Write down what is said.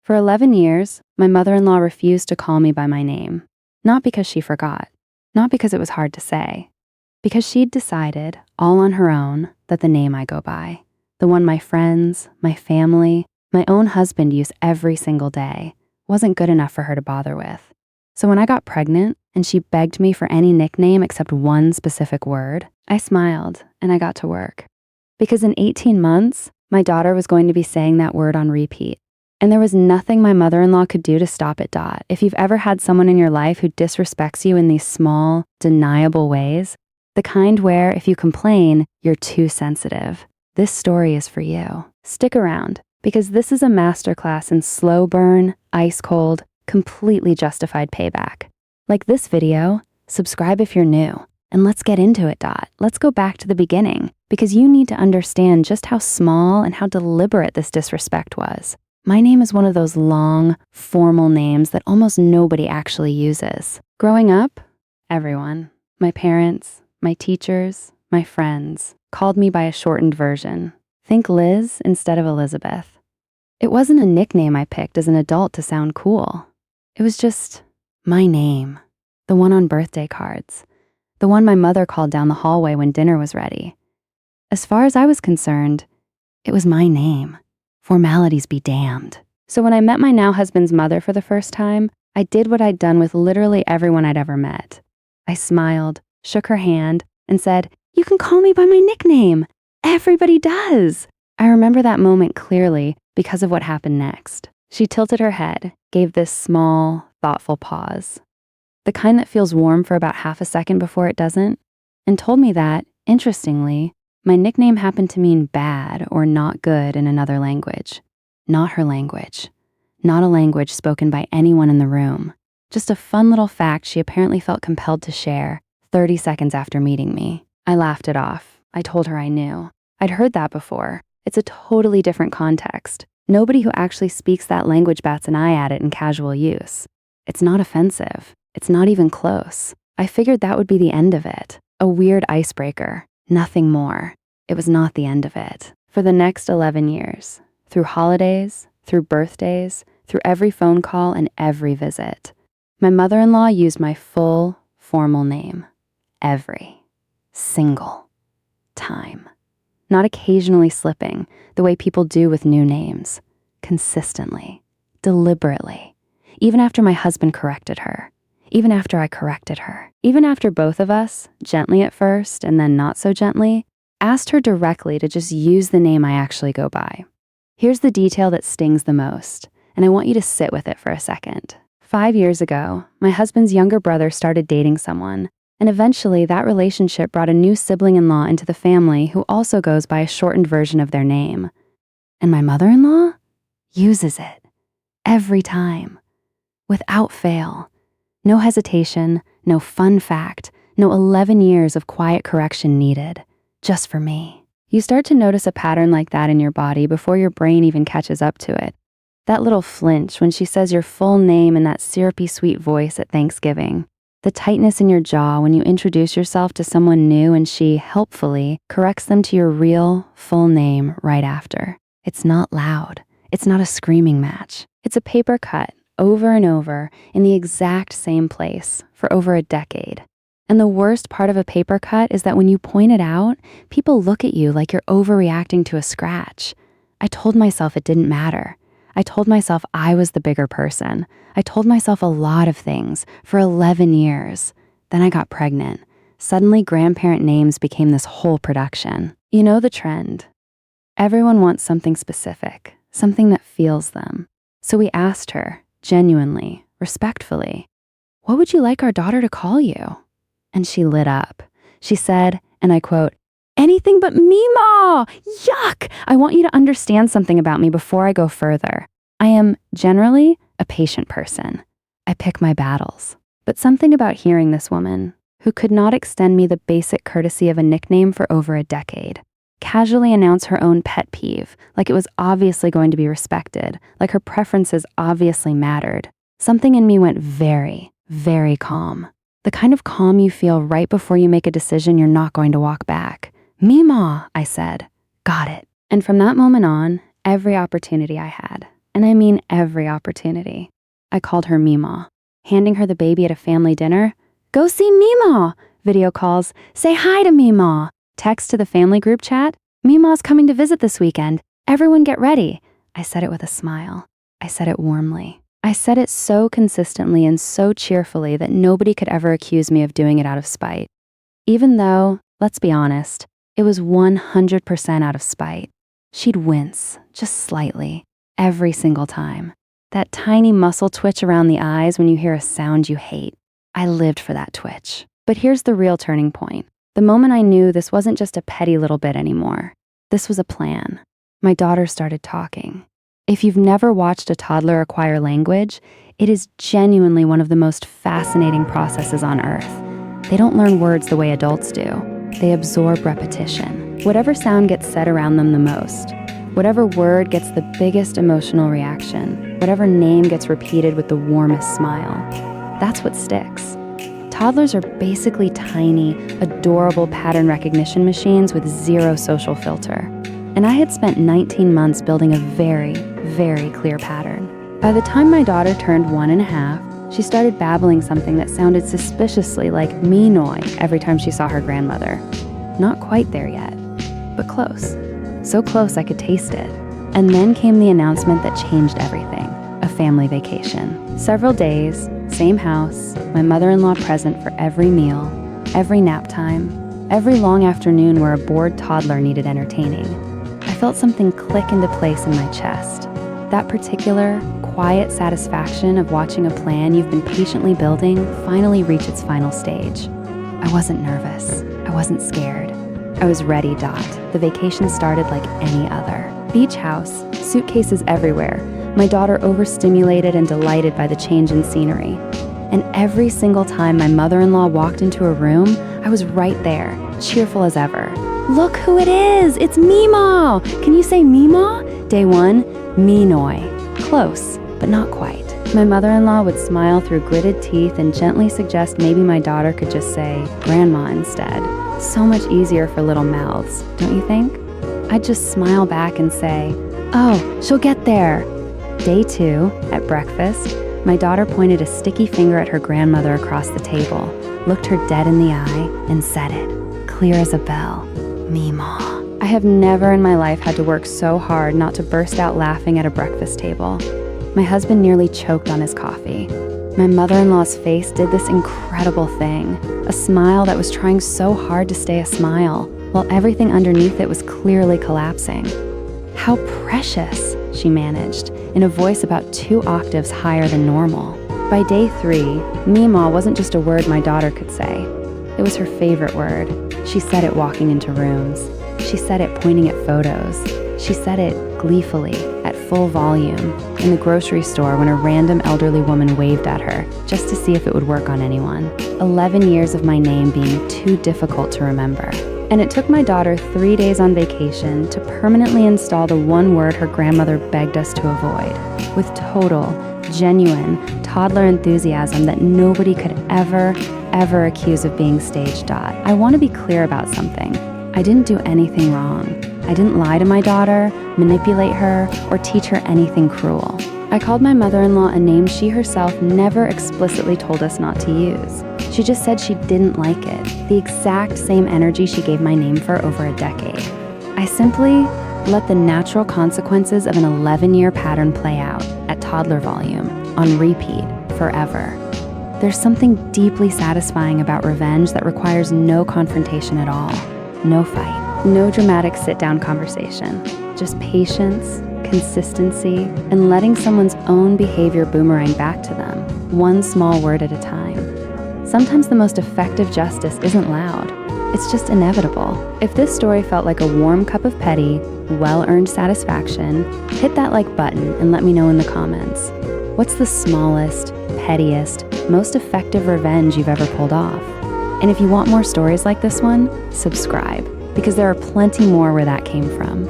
For 11 years, my mother-in-law refused to call me by my name. Not because she forgot, not because it was hard to say, because she'd decided, all on her own, that the name I go by, the one my friends, my family, my own husband use every single day, wasn't good enough for her to bother with. So when I got pregnant and she begged me for any nickname except one specific word, I smiled and I got to work. Because in 18 months, my daughter was going to be saying that word on repeat. And there was nothing my mother-in-law could do to stop it. If you've ever had someone in your life who disrespects you in these small, deniable ways, the kind where if you complain, you're too sensitive, this story is for you. Stick around, because this is a masterclass in slow burn, ice cold, completely justified payback. Like this video, subscribe if you're new, and let's get into it. Let's go back to the beginning, because you need to understand just how small and how deliberate this disrespect was. My name is one of those long, formal names that almost nobody actually uses. Growing up, everyone, my parents, my teachers, my friends, called me by a shortened version. Think Liz instead of Elizabeth. It wasn't a nickname I picked as an adult to sound cool. It was just my name, the one on birthday cards, the one my mother called down the hallway when dinner was ready. As far as I was concerned, it was my name. Formalities be damned. So when I met my now husband's mother for the first time, I did what I'd done with literally everyone I'd ever met. I smiled, shook her hand, and said, "You can call me by my nickname. Everybody does." I remember that moment clearly because of what happened next. She tilted her head, gave this small, thoughtful pause, the kind that feels warm for about half a second before it doesn't, and told me that, interestingly, my nickname happened to mean bad or not good in another language. Not her language. Not a language spoken by anyone in the room. Just a fun little fact she apparently felt compelled to share 30 seconds after meeting me. I laughed it off. I told her I knew. I'd heard that before. It's a totally different context. Nobody who actually speaks that language bats an eye at it in casual use. It's not offensive. It's not even close. I figured that would be the end of it. A weird icebreaker. Nothing more. It was not the end of it. For the next 11 years, through holidays, through birthdays, through every phone call and every visit, my mother-in-law used my full, formal name. Every single time. Not occasionally slipping, the way people do with new names. Consistently. Deliberately. Even after my husband corrected her. Even after I corrected her. Even after both of us, gently at first and then not so gently, asked her directly to just use the name I actually go by. Here's the detail that stings the most, and I want you to sit with it for a second. 5 years ago, my husband's younger brother started dating someone, and eventually that relationship brought a new sibling-in-law into the family who also goes by a shortened version of their name. And my mother-in-law uses it. Every time. Without fail. No hesitation, no fun fact, no 11 years of quiet correction needed. Just for me. You start to notice a pattern like that in your body before your brain even catches up to it. That little flinch when she says your full name in that syrupy sweet voice at Thanksgiving. The tightness in your jaw when you introduce yourself to someone new and she, helpfully, corrects them to your real, full name right after. It's not loud. It's not a screaming match. It's a paper cut, over and over, in the exact same place, for over a decade. And the worst part of a paper cut is that when you point it out, people look at you like you're overreacting to a scratch. I told myself it didn't matter. I told myself I was the bigger person. I told myself a lot of things for 11 years. Then I got pregnant. Suddenly, grandparent names became this whole production. You know the trend. Everyone wants something specific, something that feels them. So we asked her, genuinely, respectfully, "What would you like our daughter to call you?" And she lit up. She said, and I quote, "Anything but Mima! Yuck! I want you to understand something about me before I go further. I am, generally, a patient person. I pick my battles. But something about hearing this woman, who could not extend me the basic courtesy of a nickname for over a decade, casually announce her own pet peeve, like it was obviously going to be respected, like her preferences obviously mattered. Something in me went very, very calm. The kind of calm you feel right before you make a decision you're not going to walk back. "Mima," I said. "Got it." And from that moment on, every opportunity I had, and I mean every opportunity. I called her Meemaw. Handing her the baby at a family dinner, "Go see Meemaw!" Video calls, "Say hi to Meemaw!" Text to the family group chat, "Meemaw's coming to visit this weekend. Everyone get ready." I said it with a smile. I said it warmly. I said it so consistently and so cheerfully that nobody could ever accuse me of doing it out of spite. Even though, let's be honest, it was 100% out of spite. She'd wince, just slightly, every single time. That tiny muscle twitch around the eyes when you hear a sound you hate. I lived for that twitch. But here's the real turning point. The moment I knew this wasn't just a petty little bit anymore. This was a plan. My daughter started talking. If you've never watched a toddler acquire language, it is genuinely one of the most fascinating processes on earth. They don't learn words the way adults do. They absorb repetition. Whatever sound gets said around them the most, whatever word gets the biggest emotional reaction, whatever name gets repeated with the warmest smile, that's what sticks. Toddlers are basically tiny, adorable pattern recognition machines with zero social filter. And I had spent 19 months building a very, very clear pattern. By the time my daughter turned 1.5, she started babbling something that sounded suspiciously like me-noi every time she saw her grandmother. Not quite there yet, but close. So close I could taste it. And then came the announcement that changed everything, a family vacation. Several days, same house, my mother-in-law present for every meal, every nap time, every long afternoon where a bored toddler needed entertaining. I felt something click into place in my chest. That particular, quiet satisfaction of watching a plan you've been patiently building finally reach its final stage. I wasn't nervous. I wasn't scared. I was ready, Dot. The vacation started like any other. Beach house, suitcases everywhere, my daughter overstimulated and delighted by the change in scenery. And every single time my mother-in-law walked into a room, I was right there, cheerful as ever. "Look who it is! It's Meemaw! Can you say Meemaw?" Day 1, me-noi. Close, but not quite. My mother-in-law would smile through gritted teeth and gently suggest maybe my daughter could just say grandma instead. So much easier for little mouths, don't you think? I'd just smile back and say, "Oh, she'll get there." Day 2, at breakfast, my daughter pointed a sticky finger at her grandmother across the table, looked her dead in the eye, and said it, clear as a bell, "Meemaw." I have never in my life had to work so hard not to burst out laughing at a breakfast table. My husband nearly choked on his coffee. My mother-in-law's face did this incredible thing, a smile that was trying so hard to stay a smile, while everything underneath it was clearly collapsing. "How precious," she managed, in a voice about 2 octaves higher than normal. By day 3, Meemaw wasn't just a word my daughter could say. It was her favorite word. She said it walking into rooms. She said it pointing at photos. She said it gleefully, at full volume, in the grocery store when a random elderly woman waved at her, just to see if it would work on anyone. 11 years of my name being too difficult to remember. And it took my daughter 3 days on vacation to permanently install the one word her grandmother begged us to avoid, with total, genuine, toddler enthusiasm that nobody could ever accuse of being staged. I want to be clear about something. I didn't do anything wrong. I didn't lie to my daughter, manipulate her, or teach her anything cruel. I called my mother-in-law a name she herself never explicitly told us not to use. She just said she didn't like it, the exact same energy she gave my name for over a decade. I simply let the natural consequences of an 11-year pattern play out at toddler volume, on repeat, forever. There's something deeply satisfying about revenge that requires no confrontation at all. No fight, no dramatic sit-down conversation, just patience, consistency, and letting someone's own behavior boomerang back to them, one small word at a time. Sometimes the most effective justice isn't loud, it's just inevitable. If this story felt like a warm cup of petty, well-earned satisfaction, hit that like button and let me know in the comments. What's the smallest, pettiest, most effective revenge you've ever pulled off? And if you want more stories like this one, subscribe, because there are plenty more where that came from.